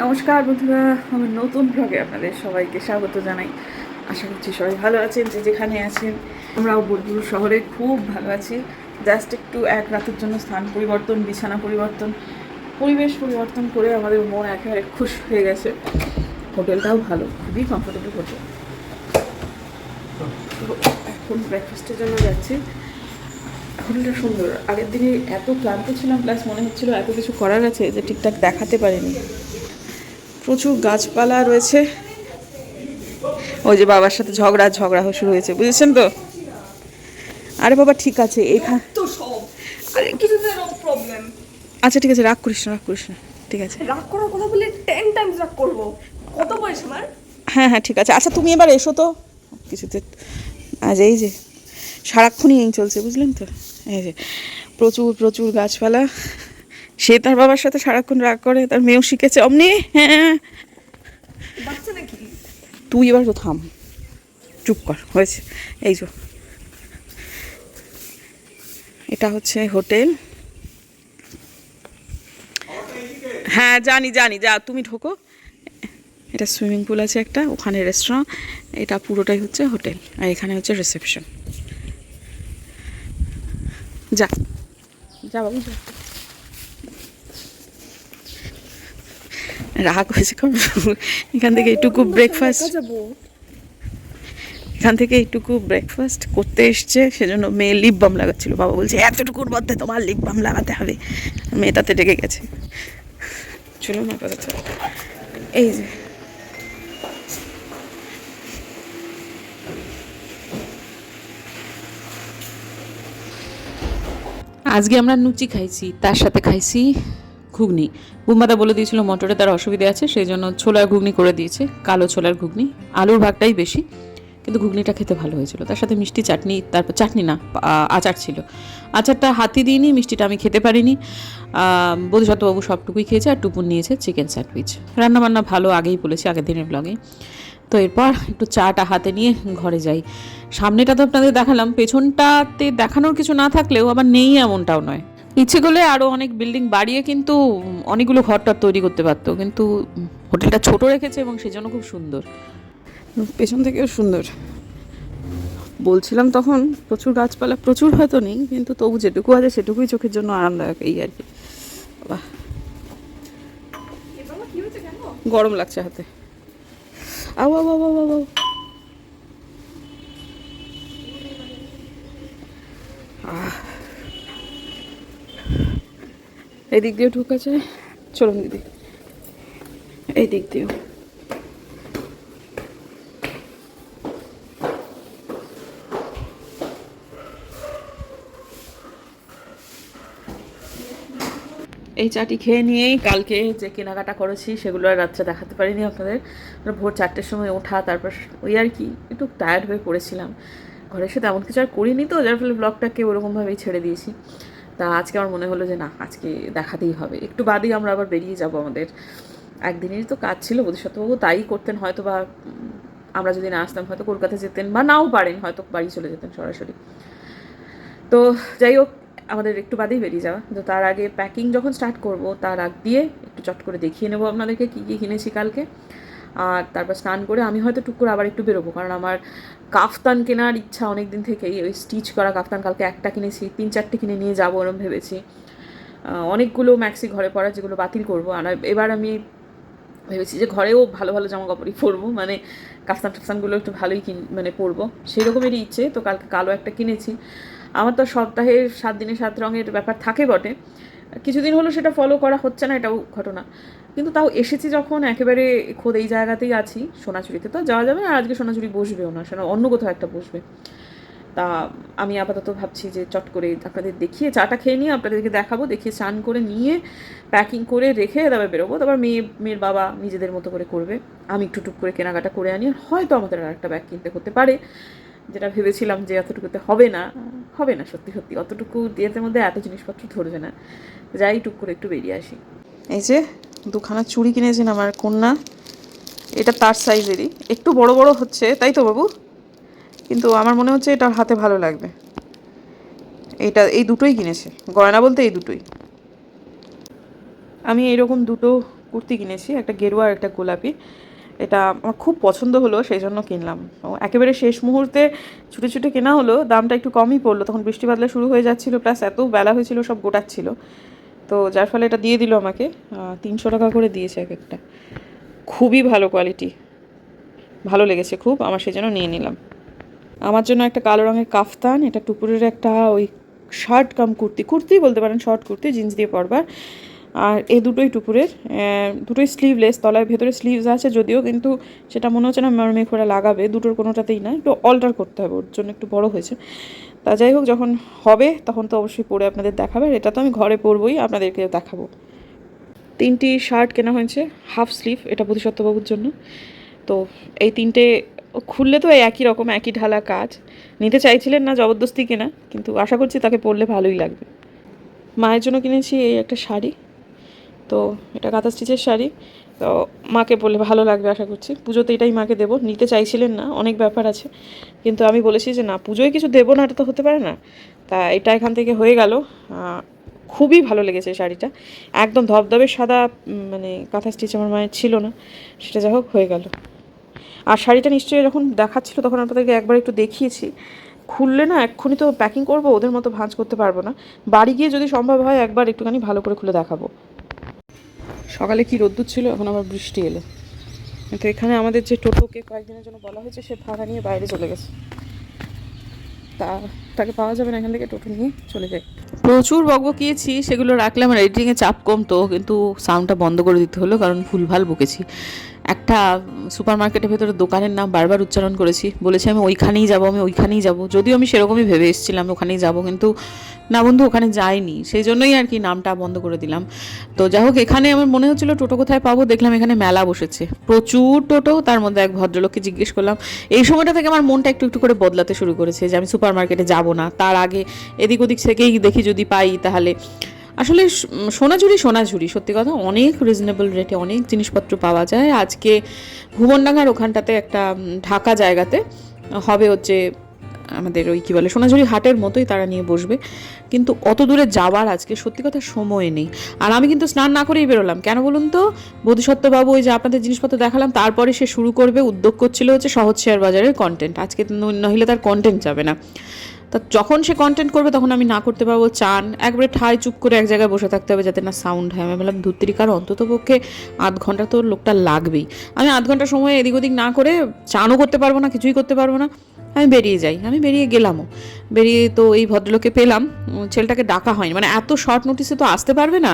নমস্কার বন্ধুরা, আমার নতুন ব্লগে আপনাদের সবাইকে স্বাগত জানাই। আশা করছি সবাই ভালো আছেন, যে যেখানে আছেন। আমরাও বোলপুর শহরে খুব ভালো আছি। জাস্ট একটু এক রাতের জন্য স্থান পরিবর্তন, বিছানা পরিবর্তন, পরিবেশ পরিবর্তন করে আমাদের মন একেবারে খুশ হয়ে গেছে। হোটেলটাও ভালো, খুবই কমফোর্টেবল হোটেল। এখন ব্রেকফাস্টের জন্য যাচ্ছি। হোটেলটা সুন্দর। আগের দিনে এত ক্লান্ত ছিলাম, প্লাস মনে হচ্ছিল এত কিছু করার আছে যে ঠিকঠাক দেখাতে পারিনি। প্রচুর গাছপালা রয়েছে। ওই যে বাবার সাথে ঝগড়া শুরু হয়েছে, বুঝেছেন তো? আরে বাবা ঠিক আছে, এখানে তো সব আরে কিছুতে নো প্রবলেম। আচ্ছা ঠিক আছে, রাগ করিস না ঠিক আছে। রাগ করার কথা বলে 10 টাইমস রাগ করব। কত বয়স আমার? হ্যাঁ হ্যাঁ ঠিক আছে। আচ্ছা তুমি এবার এসো তো কিছুতে। আজ এই যে সারাক্ষণই এই চলছে, বুঝলেন তো? এই যে প্রচুর প্রচুর গাছপালা। সে তার বাবার সাথে সারাক্ষণ রাগ করে, তার মেয়েও শিখেছে অমনি। হ্যাঁ বাচ্চা নাকি? তুই এবার তো থাম, চুপ কর, হয়েছে। এই যে এটা হচ্ছে হোটেল। হ্যাঁ জানি যা, তুমি ঢোকো। এটা সুইমিং পুল আছে একটা, ওখানে রেস্টুরেন্ট। এটা পুরোটাই হচ্ছে হোটেল, আর এখানে হচ্ছে রিসেপশন। যা যা বাবু যা। রাগ হয়েছে কারণ এখান থেকে এইটুকু ব্রেকফাস্ট করতে এসছে, সেজন্য মেয়ে লিপ বাম লাগাচ্ছিল। বাবা বলছে এতটুকুর মধ্যে তোমার লিপ বাম লাগাতে হবে। মেয়ে তাতে ডেকে গেছে। চলো না কথা। এই যে আজকে আমরা লুচি খাইছি, তার সাথে খাইছি ঘুগনি। বুম্বাদা বলে দিয়েছিল মটরে তার অসুবিধা আছে, সেই জন্য ছোলার ঘুগনি করে দিয়েছে, কালো ছোলার ঘুগনি। আলুর ভাগটাই বেশি, কিন্তু ঘুগনিটা খেতে ভালো হয়েছিল। তার সাথে মিষ্টি চাটনি, তারপর চাটনি না আচার ছিল। আচারটা হাতি দিইনি, মিষ্টিটা আমি খেতে পারিনি। বোধিসত্ত্ববাবু সবটুকুই খেয়েছে, আর টুপুন নিয়েছে চিকেন স্যান্ডউইচ। রান্নাবান্না ভালো, আগেই বলেছি আগের দিনের ব্লগে। তো এরপর একটু চাটা হাতে নিয়ে ঘরে যাই। সামনেটা তো আপনাদের দেখালাম, পেছনটাতে দেখানোর কিছু না থাকলেও আবার নেই এমনটাও নয়। ইচ্ছে করলে আরও অনেক বিল্ডিং বাড়িয়ে কিন্তু অনেকগুলো ঘরটার তৈরি করতে পারতো, কিন্তু হোটেলটা ছোট রেখেছে এবং সেই জন্য খুব সুন্দর। পেছন থেকেও সুন্দর। বলছিলাম তখন প্রচুর গাছপালা, প্রচুর হয়তো নেই, কিন্তু তবু যেটুকু আছে সেটুকুই চোখের জন্য আরামদায়ক, এই আর কি। বাহ, গরম লাগছে হাতে। আও আও আও আও আও। এই দিক দিয়ে ঢুকা যায়, চলুন দিদি, এই দিক দিয়েও। এই চাটি খেয়ে নিয়েই কালকে যে কেনাকাটা করেছি সেগুলো আর রাত্রে দেখাতে পারিনি আপনাদের। ভোর 4টের সময় ওঠা, তারপর ওই আর কি একটু টায়ার্ড হয়ে পড়েছিলাম। ঘরের সাথে এমন কিছু আর করিনি, তো যার ফলে ব্লগটাকে ওরকমভাবেই ছেড়ে দিয়েছি। তা আজকে আমার মনে হলো যে না, আজকে দেখাতেই হবে। একটু বাদেই আমরা আবার বেরিয়ে যাব। আমাদের একদিনেরই তো কাজ ছিল, বোধিসত্ত্ববাবু তাই করতেন হয়তো, বা আমরা যদি না আসতাম হয়তো কলকাতা যেতেন, বা নাও পারেন, হয়তো বাড়ি চলে যেতেন সরাসরি। তো যাই হোক, আমাদের একটু বাদেই বেরিয়ে যাওয়া। তো তার আগে প্যাকিং যখন স্টার্ট করব, তার আগ দিয়ে একটু চট করে দেখিয়ে নেবো আপনাদেরকে কী কী কিনেছি কালকে। আর তারপর স্নান করে আমি হয়তো টুক করে আবার একটু বেরোবো, কারণ আমার কাফতান কেনার ইচ্ছা অনেক দিন থেকেই। ওই স্টিচ করা কাফতান কালকে একটা কিনেছি, 3-4টে কিনে নিয়ে যাবো এরকম ভেবেছি। অনেকগুলো ম্যাক্সি ঘরে পরা, যেগুলো বাতিল করবো। আর এবার আমি ভেবেছি যে ঘরেও ভালো ভালো জামা কাপড়ই পরবো, মানে কাফতান টাফতানগুলো একটু ভালোই মানে পরবো, সেই রকমেরই ইচ্ছে। তো কালকে কালো একটা কিনেছি। আমার তো সপ্তাহে 7 দিনে 7 রঙের ব্যাপার থাকে বটে, কিছুদিন হলো সেটা ফলো করা হচ্ছে না, এটাও ঘটনা। কিন্তু তাও এসেছি যখন, একেবারে খোদ এই জায়গাতেই আছি, সোনাঝুরিতে তো যাওয়া যাবে না। আর আজকে সোনাঝুরি বসবেও না, সেটা অন্য কোথাও একটা বসবে। তা আমি আপাতত ভাবছি যে চট করে আপনাদের দেখিয়ে চাটা খেয়ে নিয়ে আপনাদেরকে দেখাবো, দেখিয়ে স্নান করে নিয়ে প্যাকিং করে রেখে তারপর বেরোবো। তারপর মেয়ের বাবা নিজেদের মতো করে করবে, আমি একটু টুক করে কেনাকাটা করে আনি। হয়তো আমাদের আর একটা ব্যাগ কিনতে হতে পারে, যেটা ভেবেছিলাম যে এতটুকুতে হবে না সত্যি সত্যি অতটুকু দিয়ের মধ্যে এত জিনিসপত্র ধরবে না। যাই টুক করে একটু বেরিয়ে আসি। এই যে 2খানা চুড়ি কিনেছেন আমার কন্যা, এটা তার সাইজেরই, একটু বড় বড় হচ্ছে তাই তো বাবু, কিন্তু আমার মনে হচ্ছে এটা হাতে ভালো লাগবে। এই দুটোই কিনেছে, গয়না বলতে এই দুটোই। আমি এইরকম দুটো কুর্তি কিনেছি, একটা গেরুয়া আর একটা গোলাপি। এটা আমার খুব পছন্দ হলো, সেই জন্য কিনলাম। একেবারে শেষ মুহূর্তে ছুটে ছুটে কেনা হলো, দামটা একটু কমই পড়লো, তখন বৃষ্টি বাদলা শুরু হয়ে যাচ্ছিলো, প্লাস এত বেলা হয়েছিল সব গোটাচ্ছিল, তো যার ফলে এটা দিয়ে দিল আমাকে। 300 টাকা করে দিয়েছে এক একটা। খুবই ভালো কোয়ালিটি, ভালো লেগেছে খুব, আমার সেই জন্য নিয়ে নিলাম। আমার জন্য একটা কালো রঙের কাফতান, এটা টুপুরের একটা ওই শার্ট কাম কুর্তি বলতে পারেন, শর্ট কুর্তি জিন্স দিয়ে পরবার। আর এই দুটোই টুপুরের, দুটোই স্লিভলেস, তলায় ভেতরে স্লিভস আছে যদিও, কিন্তু সেটা মনে হচ্ছে না মেঘ ওরা লাগাবে, দুটোর কোনোটাতেই না, একটু অল্টার করতে হবে, ওর জন্য একটু বড় হয়েছে। তা যাই হোক, যখন হবে তখন তো অবশ্যই পরে আপনাদের দেখাবে, এটা তো আমি ঘরে পরবই, আপনাদেরকে দেখাবো। 3টি শার্ট কেনা হয়েছে, হাফ স্লিভ, এটা বোধিসত্ত্ববাবুর জন্য। তো এই 3টে খুললে তো এই একই রকম, একই ঢালা কাজ, নিতে চাইছিলেন না, জবরদস্তি কেনা, কিন্তু আশা করছি তাকে পরলে ভালোই লাগবে। মায়ের জন্য কিনেছি এই একটা শাড়ি, তো এটা কাঁথা স্টিচের শাড়ি, তো মাকে বললে ভালো লাগবে আশা করছি। পুজোতে এটাই মাকে দেবো, নিতে চাইছিলেন না, অনেক ব্যাপার আছে, কিন্তু আমি বলেছি যে না, পুজোয় কিছু দেবো না, এটা তো হতে পারে না। তা এটা এখান থেকে হয়ে গেল। খুবই ভালো লেগেছে শাড়িটা, একদম ধবধবে সাদা, মানে কাঁথা স্টিচ আমার মায়ের ছিল না, সেটা যা হোক হয়ে গেল। আর শাড়িটা নিশ্চয়ই যখন দেখাচ্ছিল তখন আপনাদেরকে একবার একটু দেখিয়েছি, খুললে না এক্ষুনি তো প্যাকিং করবো, ওদের মতো ভাঁজ করতে পারবো না, বাড়ি গিয়ে যদি সম্ভব হয় একবার একটুখানি ভালো করে খুলে দেখাবো। সকালে কি রোদ্দুর ছিল, এখন আবার বৃষ্টি এলো। তো এখানে আমাদের যে টোটোকে কয়েকদিনের জন্য বলা হয়েছে, সে ভাড়া নিয়ে বাইরে চলে গেছে, তাকে পাওয়া যাবে না, এখান থেকে টোটো নিয়ে চলে যায়। প্রচুর বকবকিয়েছি, সেগুলো রাখলে আমার এডিটিংয়ে চাপ কমতো, কিন্তু সাউন্ডটা বন্ধ করে দিতে হলো, কারণ ভুলভাল বকেছি। একটা সুপার মার্কেটের ভেতরে দোকানের নাম বারবার উচ্চারণ করেছি, বলেছি আমি ওইখানেই যাব, যদিও আমি সেরকমই ভেবে এসেছিলাম ওখানেই যাব, কিন্তু না বন্ধু, ওখানে যাইনি, সেই জন্যই আর কি নামটা বন্ধ করে দিলাম। তো যাই হোক, এখানে আমার মনে হচ্ছিলো টোটো কোথায় পাবো, দেখলাম এখানে মেলা বসেছে, প্রচুর টোটো, তার মধ্যে এক ভদ্রলোককে জিজ্ঞেস করলাম। এই সময়টা থেকে আমার মনটা একটু একটু করে বদলাতে শুরু করেছে, যে আমি সুপার মার্কেটে যাবো না, তার আগে এদিক ওদিক থেকেই দেখি যদি পাই তাহলে। আসলে সোনাঝুরি সত্যি কথা, অনেক রিজনেবল রেটে অনেক জিনিসপত্র পাওয়া যায়। আজকে ভুবনডাঙ্গার ওখানটাতে একটা ঢাকা জায়গাতে হবে হচ্ছে আমাদের ওই কী বলে, সোনাঝুরি হাটের মতোই তারা নিয়ে বসবে, কিন্তু অত দূরে যাওয়ার আজকে সত্যি কথা সময় নেই। আর আমি কিন্তু স্নান না করেই বেরোলাম, কেন বলুন তো, বোধিসত্ত্ববাবু ওই যে আপনাদের জিনিসপত্র দেখালাম, তারপরে সে শুরু করবে, উদ্যোগ করছিল হচ্ছে সহজ শেয়ার বাজারের কন্টেন্ট, আজকে নইলে তার কন্টেন্ট যাবে না। তা যখন সে কন্টেন্ট করবে তখন আমি না করতে পারবো, চান একবারে ঠায় চুপ করে এক জায়গায় বসে থাকতে হবে যাতে না সাউন্ড হয়। আমি বললাম ধুত্রিকার অন্তত পক্ষে 8 ঘন্টা তো লোকটা লাগবেই, আমি 8 ঘন্টা সময় এদিক ওদিক না করে চানও করতে পারবো না, কিছুই করতে পারবো না, আমি বেরিয়ে যাই। আমি বেরিয়ে গেলামও, বেরিয়ে তো এই ভদ্রলোককে পেলাম, ছেলেটাকে ডাকা হয়নি, মানে এত শর্ট নোটিসে তো আসতে পারবে না।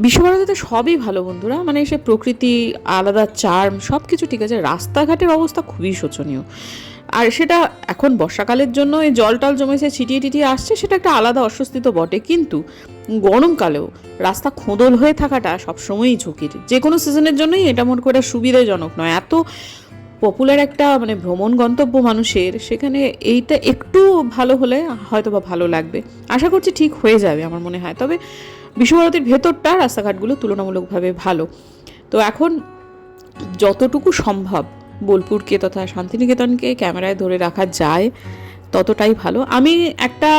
বিশ্বভারতীতে সবই ভালো বন্ধুরা, মানে সে প্রকৃতি, আলাদা চার্ম, সব কিছু ঠিক আছে, রাস্তাঘাটের অবস্থা খুবই শোচনীয়। আর সেটা এখন বর্ষাকালের জন্য এই জল টল জমেছে, ছিটিয়ে টিটিয়ে আসছে, সেটা একটা আলাদা অস্বস্তি তো বটে, কিন্তু গরমকালেও রাস্তা খোঁদল হয়ে থাকাটা সবসময়ই ঝুঁকির, যে কোনো সিজনের জন্যই এটা মোট করে সুবিধাজনক নয়। এত পপুলার একটা মানে ভ্রমণ গন্তব্য মানুষের, সেখানে এইটা একটু ভালো হলে হয়তো বা ভালো লাগবে, আশা করছি ঠিক হয়ে যাবে আমার মনে হয়। তবে বিশ্বভারতীর ভেতরটা রাস্তাঘাটগুলো তুলনামূলকভাবে ভালো। তো এখন যতটুকু সম্ভব বোলপুরকে তথা শান্তিনিকেতনকে ক্যামেরায় ধরে রাখা যায় ততটাই ভালো। আমি একটা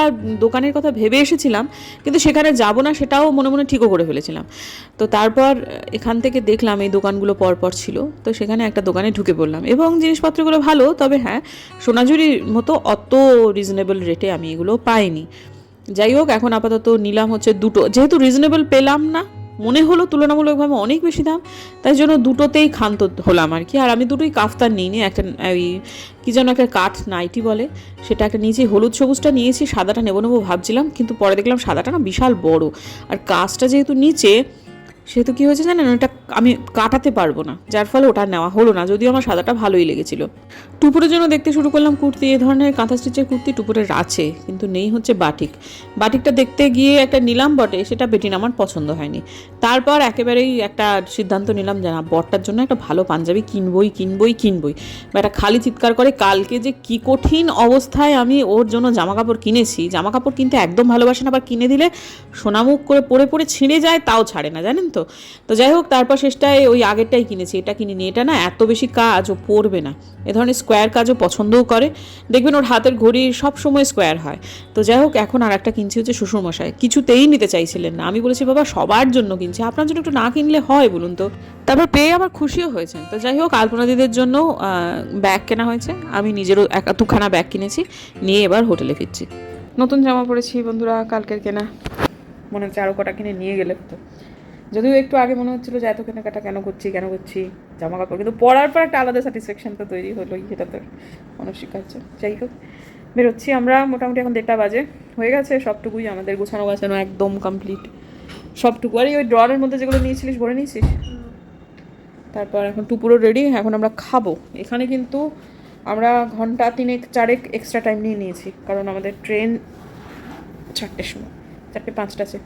দোকানের কথা ভেবে এসেছিলাম, কিন্তু সেখানে যাব না সেটাও মনে মনে ঠিকও করে ফেলেছিলাম। তো তারপর এখান থেকে দেখলাম এই দোকানগুলো পরপর ছিল, তো সেখানে একটা দোকানে ঢুকে পড়লাম, এবং জিনিসপত্রগুলো ভালো, তবে হ্যাঁ সোনাঝুরির মতো অত রিজনেবল রেটে আমি এগুলো পাইনি। যাই হোক, এখন আপাতত নিলাম হচ্ছে দুটো, যেহেতু রিজনেবল পেলাম না, মনে হলো তুলনামূলকভাবে অনেক বেশি দাম, তাই জন্য দুটোতেই ক্ষান্ত হলাম আর কি। আর আমি দুটোই কাফতান নিইনি, একটা ওই কী যেন একটা কাঠ নাইটি বলে, সেটা একটা নিয়েছি, হলুদ সবুজটা নিয়েছি, সাদাটা নেবো ভাবছিলাম, কিন্তু পরে দেখলাম সাদাটা না বিশাল বড়, আর কাজটা যেহেতু নিচে, সেহেতু কী হয়েছে জানেন, ওটা আমি কাটাতে পারবো না, যার ফলে ওটা নেওয়া হলো না, যদিও আমার সাদাটা ভালোই লেগেছিল। টুপুরের জন্য দেখতে শুরু করলাম কুর্তি, এই ধরনের কাঁথা স্টিচের কুর্তি টুপুরের আছে, কিন্তু নেই হচ্ছে বাটিকটা দেখতে গিয়ে একটা নিলাম বটে, সেটা বেটিন আমার পছন্দ হয়নি। তারপর একেবারেই একটা সিদ্ধান্ত নিলাম যে না, বরটার জন্য একটা ভালো পাঞ্জাবি কিনবই। বা একটা খালি চিৎকার করে, কালকে যে কি কঠিন অবস্থায় আমি ওর জন্য জামাকাপড় কিনেছি, জামাকাপড় কিনতে একদম ভালোবাসেন, আবার কিনে দিলে সোনামুখ করে পরে ছিঁড়ে যায়, তাও ছাড়ে না, জানেন তো। তো যাই হোক, তারপর শেষটায় ওই আগেরটাই কিনেছি, এটা কিনিনি। এটা না এত বেশি কাজ ও পরবে না, এ ধরনের স্কোয়ার কাজও পছন্দও করে। দেখবেন ওর হাতের ঘড়ি সব সময় স্কোয়ার হয়। তো যাই হোক, এখন আর একটা কিনছি হচ্ছে শ্বশুরমশাই, কিছুতেই নিতে চাইছিলেন না। আমি বলেছি বাবা সবার জন্য কিনছি, আপনার জন্য একটু না কিনলে হয় বলুন তো। তারপর পেয়ে আবার খুশিও হয়েছেন। তো যাই হোক, আলপনা দিদির জন্য ব্যাগ কেনা হয়েছে, আমি নিজেরও দুখানা ব্যাগ কিনেছি, নিয়ে এবার হোটেলে ফিরছি। নতুন জামা পরেছি বন্ধুরা, কালকের কেনা, মনে হচ্ছে আরও কটা কিনে নিয়ে গেলে তো। যদিও একটু আগে মনে হচ্ছিলো যে এত কেনাকাটা কেন করছি জামা কাপড়, কিন্তু পরার পর একটা আলাদা স্যাটিসফ্যাকশন তো তৈরি হলোই, সেটা তো মানসিক কাছে। যাই হোক, বেরোচ্ছি আমরা, মোটামুটি এখন 1:30 বাজে, হয়ে গেছে সবটুকুই আমাদের গোছানো গাছানো একদম কমপ্লিট সবটুকু। আর ওই ড্রয়ারের মধ্যে যেগুলো নিয়েছিলিস ভরে নিয়েছিস। তারপর এখন টুপুরও রেডি, এখন আমরা খাবো। এখানে কিন্তু আমরা ঘন্টা 3-4 এক্সট্রা টাইম নিয়েছি, কারণ আমাদের ট্রেন 4টের সময়, 4:05 আছে।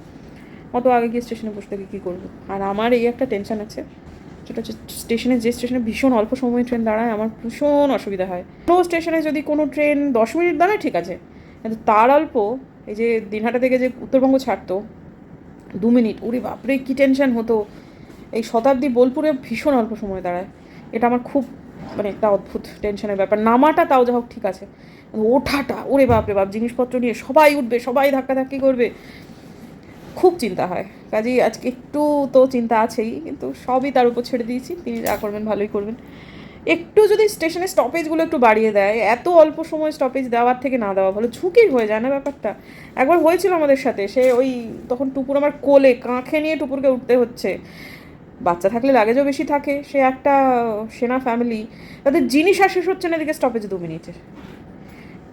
অত আগে গিয়ে স্টেশনে বসে থেকে কী করবো। আর আমার এই একটা টেনশন আছে, সেটা হচ্ছে যে স্টেশনে ভীষণ অল্প সময় ট্রেন দাঁড়ায়, আমার ভীষণ অসুবিধা হয়। কোনো স্টেশনে যদি কোনো ট্রেন 10 মিনিট দাঁড়ায় ঠিক আছে, কিন্তু তার অল্প, এই যে দিনহাটা থেকে যে উত্তরবঙ্গ ছাড়তো 2 মিনিট, ওরে বাপরে কী টেনশন হতো। এই শতাব্দী বোলপুরে ভীষণ অল্প সময় দাঁড়ায়, এটা আমার খুব মানে একটা অদ্ভুত টেনশনের ব্যাপার। নামাটা তাও যা হোক ঠিক আছে, ওঠাটা ওরে বাপরে বাপ, জিনিসপত্র নিয়ে সবাই উঠবে, সবাই ধাক্কাধাক্কি করবে, খুব চিন্তা হয়। কাজেই আজকে একটু তো চিন্তা আছেই, কিন্তু সবই তার উপর ছেড়ে দিয়েছি, তিনি যা করবেন ভালোই করবেন। একটু যদি স্টেশনে স্টপেজগুলো একটু বাড়িয়ে দেয়, এত অল্প সময় স্টপেজ দেওয়ার থেকে না দেওয়া ভালো, ঝুঁকির হয়ে যায় না ব্যাপারটা। একবার হয়েছিল আমাদের সাথে, সে ওই তখন টুপুর আমার কোলে কাঁখে নিয়ে টুপুরকে উঠতে হচ্ছে। বাচ্চা থাকলে লাগেজও বেশি থাকে, সে একটা সেনা ফ্যামিলি, তাদের জিনিস আর শেষ হচ্ছে না, এদিকে স্টপেজ 2 মিনিটের।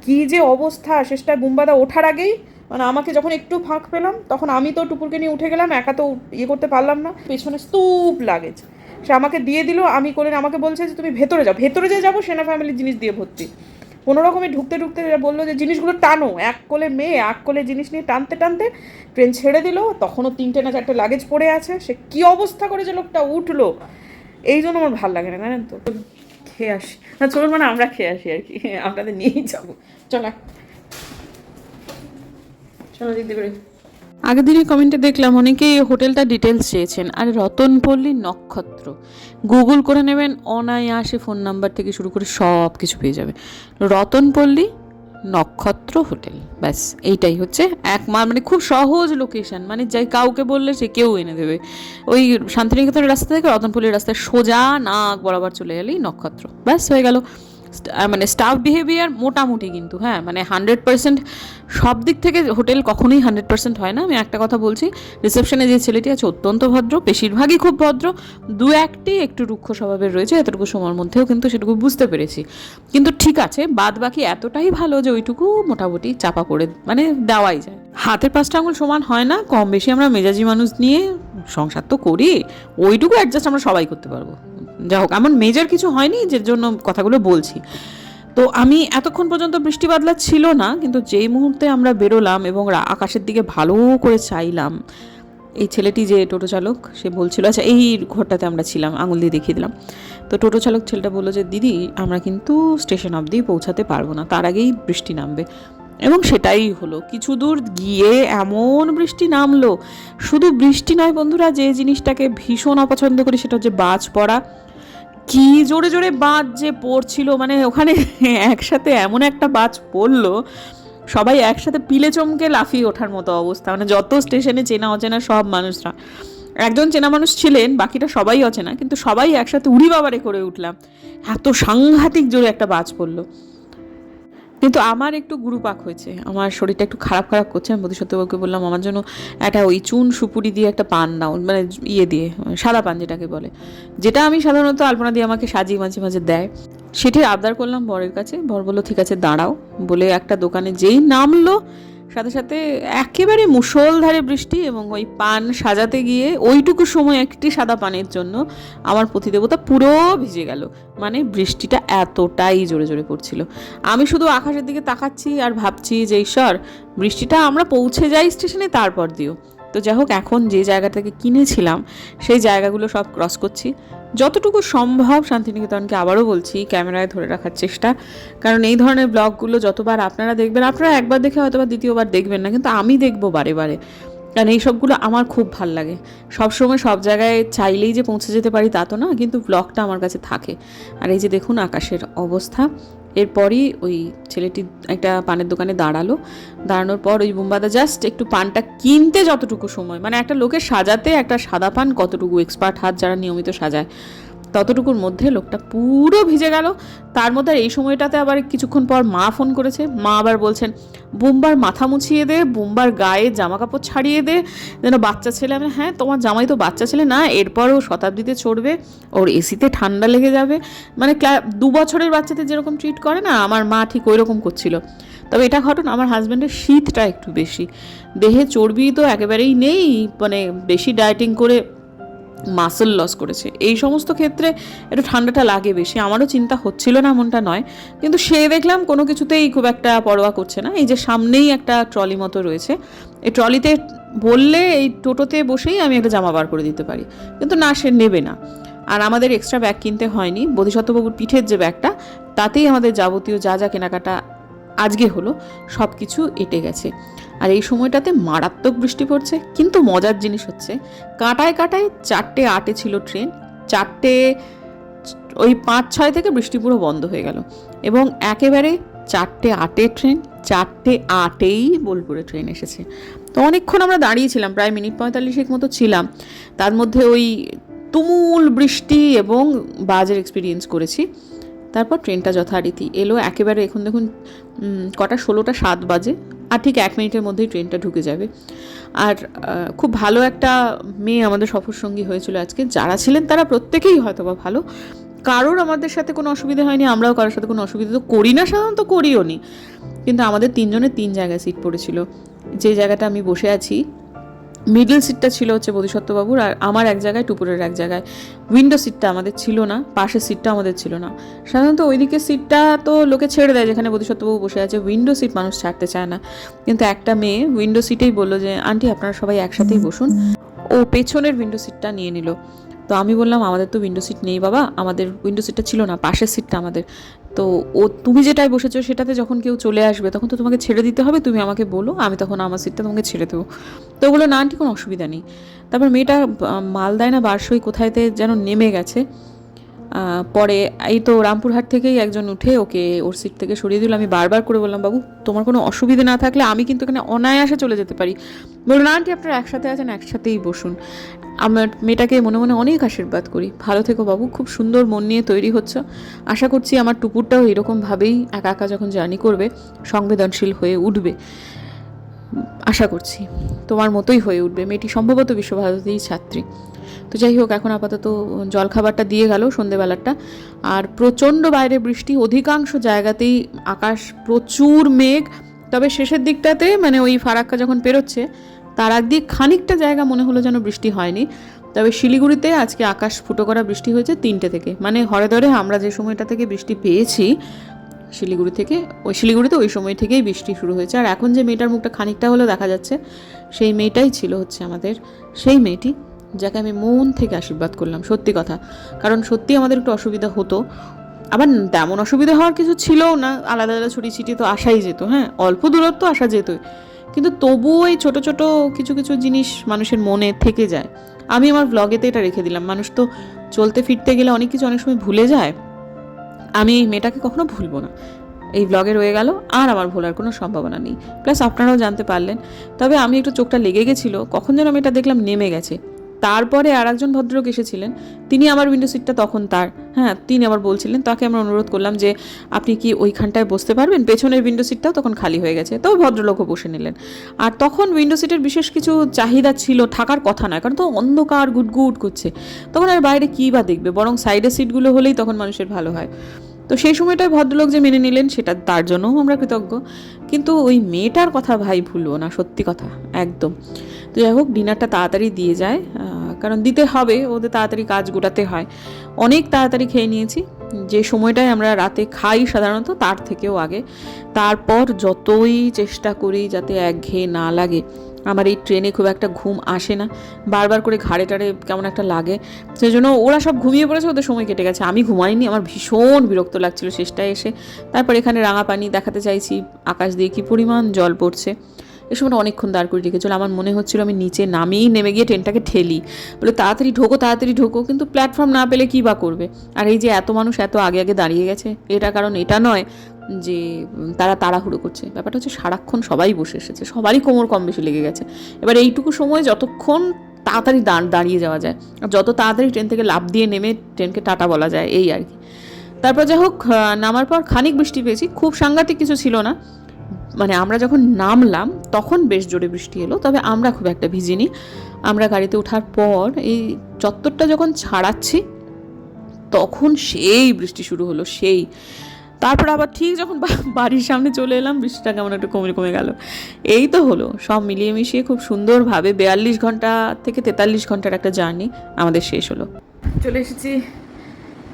কী যে অবস্থা, শেষটায় বুম্বাদা ওঠার আগেই, মানে আমাকে যখন একটু ফাঁক পেলাম তখন আমি তো টুপুরকে নিয়ে উঠে গেলাম, একা তো ইয়ে করতে পারলাম না, পেছনে স্তূপ লাগেজ সে আমাকে দিয়ে দিল। আমি করে আমাকে বলছে যে তুমি ভেতরে যাও, ভেতরে যে যাবো, সেনা ফ্যামিলির জিনিস দিয়ে ভর্তি। কোনো রকমে ঢুকতে ঢুকতে বললো যে জিনিসগুলো টানো, এক কোলে মেয়ে এক কোলে জিনিস নিয়ে টানতে টানতে ট্রেন ছেড়ে দিল। তখনও 3টে না 4টে লাগেজ পড়ে আছে, সে কী অবস্থা করে যে লোকটা উঠলো, এই জন্য আমার ভালো লাগে না, জানেন তো। খেয়ে আসি না, চলুন, মানে আমরা খেয়ে আসি আর কি, আপনাদের নিয়েই যাবো। চলো চলো দিদি বেরোই। আগের দিনের কমেন্টে দেখলাম অনেকেই হোটেলটা ডিটেলস চেয়েছেন। আর রতনপল্লী নক্ষত্র গুগল করে নেবেন, অনায়াসে ফোন নাম্বার থেকে শুরু করে সব কিছু পেয়ে যাবে। রতনপল্লী নক্ষত্র হোটেল, ব্যাস এইটাই হচ্ছে মানে খুব সহজ লোকেশন, মানে যাই কাউকে বললে সে কেউ এনে দেবে। ওই শান্তিনিকেতনের রাস্তা থেকে রতনপল্লীর রাস্তায় সোজা নাক বরাবর চলে গেলেই নক্ষত্র, ব্যাস হয়ে গেল। মানে স্টাফ বিহেভিয়ার মোটামুটি, কিন্তু হ্যাঁ মানে 100% সব দিক থেকে হোটেল কখনোই 100% হয় না। আমি একটা কথা বলছি, রিসেপশনে যে ছেলেটি আছে অত্যন্ত ভদ্র, বেশিরভাগই খুব ভদ্র, 2-1টি একটু রুক্ষ স্বভাবের রয়েছে, এতটুকু সময়ের মধ্যেও কিন্তু সেটুকু বুঝতে পেরেছি। কিন্তু ঠিক আছে, বাদ বাকি এতটাই ভালো যে ওইটুকু মোটামুটি চাপা পড়ে মানে দেওয়াই যায়। হাতের 5টা আঙুল সমান হয় না, কম বেশি আমরা মেজাজি মানুষ নিয়ে সংসার তো করি, ওইটুকু অ্যাডজাস্ট আমরা সবাই করতে পারবো। যা হোক, এমন মেজর কিছু হয়নি যে জন্য কথাগুলো বলছি। তো আমি এতক্ষণ পর্যন্ত বৃষ্টি বাদলা ছিল না, কিন্তু যেই মুহূর্তে আমরা বেরোলাম এবং আকাশের দিকে ভালো করে চাইলাম, এই ছেলেটি যে টোটো চালক, সে বলছিল, আচ্ছা এই ঘরটাতে আমরা ছিলাম, আঙুল দিয়ে দেখিয়ে দিলাম। তো টোটো চালক ছেলেটা বললো যে দিদি আমরা কিন্তু স্টেশন অবধি পৌঁছাতে পারবো না, তার আগেই বৃষ্টি নামবে। এবং সেটাই হলো, কিছু দূর গিয়ে এমন বৃষ্টি নামলো। শুধু বৃষ্টি নয় বন্ধুরা, যে জিনিসটাকে ভীষণ অপছন্দ করি সেটা হচ্ছে বাজ পড়া। কি জোরে জোরে বাজ যে পড়ছিল, মানে ওখানে একসাথে এমন একটা বাজ পড়লো, সবাই একসাথে পিলে চমকে লাফিয়ে ওঠার মতো অবস্থা। মানে যত স্টেশনে চেনা অচেনা সব মানুষরা, একজন চেনা মানুষ ছিলেন, বাকিটা সবাই অচেনা, কিন্তু সবাই একসাথে উড়ি বাবারে করে উঠলাম, এত সাংঘাতিক জোরে একটা বাজ পড়লো। কিন্তু আমার একটু গুরুপাক হয়েছে, আমার শরীরটা একটু খারাপ খারাপ করছে। আমি বোধসত্যবাবুকে বললাম আমার জন্য একটা ওই চুন সুপুরি দিয়ে একটা পান দাও, মানে ইয়ে দিয়ে সাদা পান যেটাকে বলে, যেটা আমি সাধারণত আলপনা দিয়ে আমাকে সাজিয়ে মাঝে মাঝে দেয়, সেটির আবদার করলাম বরের কাছে। বর বললো ঠিক আছে দাঁড়াও, বলে একটা দোকানে যেই নামলো সাথে সাথে একেবারে মুষলধারে বৃষ্টি, এবং ওই পান সাজাতে গিয়ে ওইটুকু সময় একটি সাদা পানের জন্য আমার পতিদেবতা পুরো ভিজে গেল। মানে বৃষ্টিটা এতটাই জোরে জোরে পড়ছিল, আমি শুধু আকাশের দিকে তাকাচ্ছি আর ভাবছি যে ঈশ্বর, বৃষ্টিটা আমরা পৌঁছে যাই স্টেশনে, তারপর দিও। তো যাই হোক, এখন যে জায়গা থেকে কিনেছিলাম সেই জায়গাগুলো সব ক্রস করছি, যতটুকু সম্ভব শান্তিনিকেতনকে আবারও বলছি ক্যামেরায় ধরে রাখার চেষ্টা। কারণ এই ধরনের ব্লগগুলো যতবার আপনারা দেখবেন, আপনারা একবার দেখে হয়তো বা দ্বিতীয়বার দেখবেন না, কিন্তু আমি দেখবো বারে বারে, কারণ এইসবগুলো আমার খুব ভাল লাগে। সবসময় সব জায়গায় চাইলেই যে পৌঁছে যেতে পারি তা তো না, কিন্তু ব্লগটা আমার কাছে থাকে। আর এই যে দেখুন আকাশের অবস্থা। এরপরই ওই ছেলেটি একটা পানের দোকানে দাঁড়ানোর পর ওই বুম্বাদা জাস্ট একটু পানটা কিনতে যতটুকু সময়, মানে একটা লোকের সাজাতে একটা সাদা পান কতটুকু এক্সপার্ট হাত যারা নিয়মিত সাজায় ততটুকুর মধ্যে লোকটা পুরো ভিজে গেল। তার মধ্যে এই সময়টাতে আবার কিছুক্ষণ পর মা ফোন করেছে। মা আবার বলছেন বুম্বার মাথা মুছিয়ে দে, বুম্বার গায়ে জামা কাপড় ছাড়িয়ে দে, যেন বাচ্চা ছেলে। আমি হ্যাঁ তোমার জামাই তো বাচ্চা ছেলে না, এরপরও শতাব্দীতে চড়বে, ওর এসিতে ঠান্ডা লেগে যাবে, মানে 2 বছরের বাচ্চাদের যেরকম ট্রিট করে না, আমার মা ঠিক ওই রকম করছিল। তবে এটা ঘটনা, আমার হাজব্যান্ডের শীতটা একটু বেশি, দেহে চর্বি তো একেবারেই নেই, মানে বেশি ডায়েটিং করে মাসল লস করেছে, এই সমস্ত ক্ষেত্রে একটু ঠান্ডাটা লাগে বেশি। আমারও চিন্তা হচ্ছিল না এমনটা নয়, কিন্তু সে দেখলাম কোনো কিছুতেই খুব একটা পরোয়া করছে না। এই যে সামনেই একটা ট্রলি মতো রয়েছে, এই ট্রলিতে বললে এই টোটোতে বসেই আমি একটা জামা বার করে দিতে পারি, কিন্তু না, সে নেবে না। আর আমাদের এক্সট্রা ব্যাগ কিনতে হয়নি, বোধিসত্ত্ববাবুর পিঠের যে ব্যাগটা তাতেই আমাদের যাবতীয় যা যা কেনাকাটা আজকে হলো সব কিছু এঁটে গেছে। আর এই সময়টাতে মারাত্মক বৃষ্টি পড়ছে, কিন্তু মজার জিনিস হচ্ছে কাঁটায় কাঁটায় 4:08 ছিল ট্রেন, 5:06 থেকে বৃষ্টি পুরো বন্ধ হয়ে গেল, এবং একেবারে 4:08 ট্রেন, 4:08 বোলপুরে ট্রেন এসেছে। তো অনেকক্ষণ আমরা দাঁড়িয়েছিলাম, প্রায় মিনিট 45 মতো ছিলাম, তার মধ্যে ওই তুমুল বৃষ্টি এবং বাজের এক্সপিরিয়েন্স করেছি। তারপর ট্রেনটা যথারীতি এলো, একেবারে এখন দেখুন কটা 16:07 বাজে, আর ঠিক 1 মিনিটের মধ্যেই ট্রেনটা ঢুকে যাবে। আর খুব ভালো একটা মেয়ে আমাদের সফরসঙ্গী হয়েছিল আজকে, যারা ছিলেন তারা প্রত্যেকেই হয়তো বা ভালো, কারোর আমাদের সাথে কোনো অসুবিধা হয়নি, আমরাও কারোর সাথে কোনো অসুবিধা তো করি না, সাধারণত করিও নি। কিন্তু আমাদের 3 জনের 3 জায়গায় সিট পড়েছিল। যে জায়গাটা আমি বসে আছি, মিডল সিটটা ছিল হচ্ছে বোধিসত্ত্ববাবুর, আর আমার এক জায়গায়, টুপুরের এক জায়গায়। উইন্ডো সিটটা আমাদের ছিল না, পাশের সিটটা আমাদের ছিল না। সাধারণত ওইদিকে সিটটা তো লোকে ছেড়ে দেয় যেখানে বোধিসত্ত্ববাবু বসে আছে, উইন্ডো সিট মানুষ ছাড়তে চায় না। কিন্তু একটা মেয়ে উইন্ডো সিটেই বললো যে আন্টি আপনারা সবাই একসাথেই বসুন, ও পেছনের উইন্ডো সিটটা নিয়ে নিল। তো আমি বললাম আমাদের তো উইন্ডো সিট নেই বাবা, আমাদের উইন্ডো সিটটা ছিল না, পাশের সিটটা আমাদের। তো তুমি যেটাই বসেছো সেটাতে যখন কেউ চলে আসবে তখন তো তোমাকে ছেড়ে দিতে হবে, তুমি আমাকে বলো, আমি তখন আমার সিটটা তোমাকে ছেড়ে দেবো। তো বললো না আন্টি কোনো অসুবিধা নেই। তারপর মেয়েটা মালদায় না বারসই কোথায়তে যেন নেমে গেছে। পরে এই তো রামপুরহাট থেকেই একজন উঠে ওকে ওর সিট থেকে সরিয়ে দিল। আমি বারবার করে বললাম বাবু তোমার কোনো অসুবিধা না থাকলে আমি কিন্তু এখানে অনায়াসে চলে যেতে পারি। বললো না আন্টি আপনারা একসাথে আছেন, একসাথেই বসুন। আমার মেয়েটাকে মনে মনে অনেক আশীর্বাদ করি, ভালো থেকো বাবু, খুব সুন্দর মন নিয়ে তৈরি হচ্ছ। আশা করছি আমার টুকুরটাও এরকমভাবেই একা একা যখন জার্নি করবে সংবেদনশীল হয়ে উঠবে, আশা করছি তোমার মতোই হয়ে উঠবে। মেয়েটি সম্ভবত বিশ্বভারতীর ছাত্রী। তো যাই হোক, এখন আপাতত জলখাবারটা দিয়ে গেল সন্ধেবেলাটা, আর প্রচণ্ড বাইরে বৃষ্টি, অধিকাংশ জায়গাতেই আকাশ প্রচুর মেঘ। তবে শেষের দিকটাতে মানে ওই ফারাক্কা যখন পেরোচ্ছে তার একদিক খানিকটা জায়গা মনে হলো যেন বৃষ্টি হয়নি। তবে শিলিগুড়িতে আজকে আকাশ ফুটো করা বৃষ্টি হয়েছে 3টে থেকে, মানে হরেদরে আমরা যে সময়টা থেকে বৃষ্টি পেয়েছি শিলিগুড়িতে ওই সময় থেকেই বৃষ্টি শুরু হয়েছে। আর এখন যে মেয়েটার মুখটা খানিকটা হলেও দেখা যাচ্ছে, সেই মেয়েটাই ছিল হচ্ছে আমাদের সেই মেয়েটি যাকে আমি মন থেকে আশীর্বাদ করলাম, সত্যি কথা। কারণ সত্যি আমাদের একটু অসুবিধা হতো, আবার তেমন অসুবিধা হওয়ার কিছু ছিলও না, আলাদা আলাদা ছুটি ছিটি তো আসাই যেত, হ্যাঁ অল্প দূরত্ব আসা যেতই, কিন্তু তবুও এই ছোটো ছোটো কিছু কিছু জিনিস মানুষের মনে থেকে যায়। আমি আমার ব্লগেতে এটা রেখে দিলাম, মানুষ তো চলতে ফিরতে গেলে অনেক কিছু অনেক সময় ভুলে যায়, আমি এই মেয়েটাকে কখনো ভুলবো না। এই ব্লগে রয়ে গেল, আর আমার ভোলার কোনো সম্ভাবনা নেই। প্লাস আপনারাও জানতে পারলেন। তবে আমি একটু চোখটা লেগে গেছিলো, কখন যেন আমি এটা দেখলাম নেমে গেছে। তারপরে আর একজন ভদ্রলোক এসেছিলেন, তিনি আমার উইন্ডো সিটটা তখন তিনি আবার বলছিলেন, তাকে আমরা অনুরোধ করলাম যে আপনি কি ওইখানটায় বসতে পারবেন, পেছনের উইন্ডো সিটটাও তখন খালি হয়ে গেছে। তো ভদ্রলোকও বসে নিলেন। আর তখন উইন্ডো সিটের বিশেষ কিছু চাহিদা ছিল, থাকার কথা নয়, কারণ তো অন্ধকার গুটগুট করছে, তখন আর বাইরে কী বা দেখবে, বরং সাইডের সিটগুলো হলেই তখন মানুষের ভালো হয়। তো সেই সময়টায় ভদ্রলোক যে মেনে নিলেন সেটা তার জন্যও আমরা কৃতজ্ঞ। কিন্তু ওই মেয়েটার কথা ভাই ভুলবো না, সত্যি কথা একদম। তো যাই হোক, ডিনারটা তাড়াতাড়ি দিয়ে যায়, কারণ দিতে হবে, ওদের তাড়াতাড়ি কাজ গোটাতে হয়। অনেক তাড়াতাড়ি খেয়ে নিয়েছি, যে সময়টায় আমরা রাতে খাই সাধারণত তার থেকেও আগে। তারপর যতই চেষ্টা করি যাতে একঘেয়ে না লাগে, আমার এই ট্রেনে খুব একটা ঘুম আসে না, বারবার করে ঘাড়ে টাড়ে কেমন একটা লাগে, সেই জন্য ওরা সব ঘুমিয়ে পড়েছে, ওদের সময় কেটে গেছে, আমি ঘুমাইনি, আমার ভীষণ বিরক্ত লাগছিল শেষটায় এসে। তারপর এখানে রাঙা পানি দেখাতে চাইছি, আকাশ দিয়ে কী পরিমাণ জল পড়ছে, এ সময়টা অনেকক্ষণ দাঁড় করে রেখেছিল। আমার মনে হচ্ছিল আমি নিচে নেমে গিয়ে ট্রেনটাকে ঠেলি, বলে তাড়াতাড়ি ঢোকো, কিন্তু প্ল্যাটফর্ম না পেলে কী বা করবে। আর এই যে এত মানুষ এত আগে আগে দাঁড়িয়ে গেছে, কারণ এটা নয় যে তারা তাড়াহুড়ো করছে, ব্যাপারটা হচ্ছে সারাক্ষণ সবাই বসে এসেছে, সবারই কোমর কম বেশি লেগে গেছে। এবার এইটুকু সময় যতক্ষণ তাড়াতাড়ি দাঁড়িয়ে যাওয়া যায়, আর যত তাড়াতাড়ি ট্রেন থেকে লাফ দিয়ে নেমে ট্রেনকে টাটা বলা যায়, এই আর কি। তারপর যাই হোক, নামার পর খানিক বৃষ্টি পেয়েছি, খুব সাংঘাতিক কিছু ছিল না। মানে আমরা যখন নামলাম তখন বেশ জোরে বৃষ্টি এলো, তবে আমরা খুব একটা ভিজিনি। আমরা গাড়িতে ওঠার পর এই চত্বরটা যখন ছাড়াচ্ছি তখন সেই বৃষ্টি শুরু হলো, সেই। তারপর আবার ঠিক যখন বাড়ির সামনে চলে এলাম, বৃষ্টিটা কেমন একটু কমে গেল। এই তো হলো, সব মিলিয়ে মিশিয়ে খুব সুন্দরভাবে 42 ঘন্টা থেকে 43 ঘন্টার একটা জার্নি আমাদের শেষ হলো। চলে এসেছি,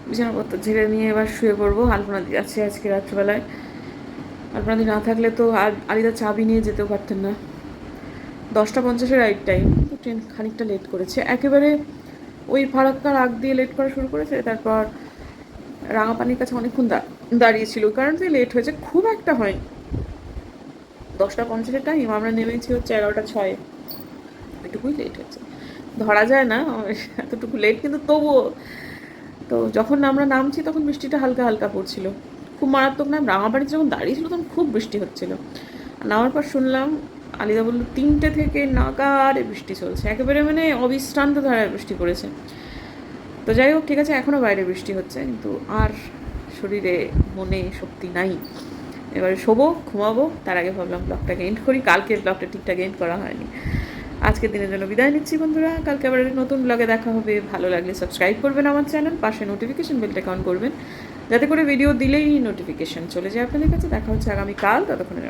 বিছানাপত্র ঝেড়ে নিয়ে এবার শুয়ে পড়বো। আলপনাদি আছে আজকে রাত্রিবেলায়। আলপনাদি না থাকলে তো আর আলিদা চাবি নিয়ে যেতেও পারতেন না। 10:50 রাইট টাইম, তো ট্রেন খানিকটা লেট করেছে, একেবারে ওই ফারাক্কার আগ দিয়ে লেট করা শুরু করেছে। তারপর রাঙাপানির কাছে অনেকক্ষণ দাঁড়িয়েছিল, কারণ যে লেট হয়েছে খুব একটা হয়। 10:50 টাইম, আমরা নেমেছি হচ্ছে 11:06, এটুকুই লেট হয়েছে। ধরা যায় না এতটুকু লেট, কিন্তু তবুও। তো যখন আমরা নামছি তখন বৃষ্টিটা হালকা হালকা পড়ছিল, খুব মারাত্মক না। রাঙাবাড়িতে যখন দাঁড়িয়েছিল তখন খুব বৃষ্টি হচ্ছিল। নামার পর শুনলাম আলিদা বলল 3টে থেকে নাগাড়ে বৃষ্টি চলছে, একেবারে মানে অবিশ্রান্ত ধারায় বৃষ্টি পড়েছে। তো যাই হোক, ঠিক আছে, এখনও বাইরে বৃষ্টি হচ্ছে, কিন্তু আর শরীরে মনে শক্তি নাই। এবারে শোবো, ঘুমাবো, তার আগে ভাবলাম ব্লগটাকে এন্ড করি। কালকের ব্লগটা ঠিকঠাক এন্ড করা হয়নি। আজকের দিনের জন্য বিদায় নিচ্ছি বন্ধুরা, কালকে আবার নতুন ব্লগে দেখা হবে। ভালো লাগলে সাবস্ক্রাইব করবেন আমার চ্যানেল, পাশে নোটিফিকেশন বেলটাকে অন করবেন, যাতে করে ভিডিও দিলেই নোটিফিকেশন চলে যায় আপনাদের কাছে। দেখা হচ্ছে আগামীকাল, ততক্ষণে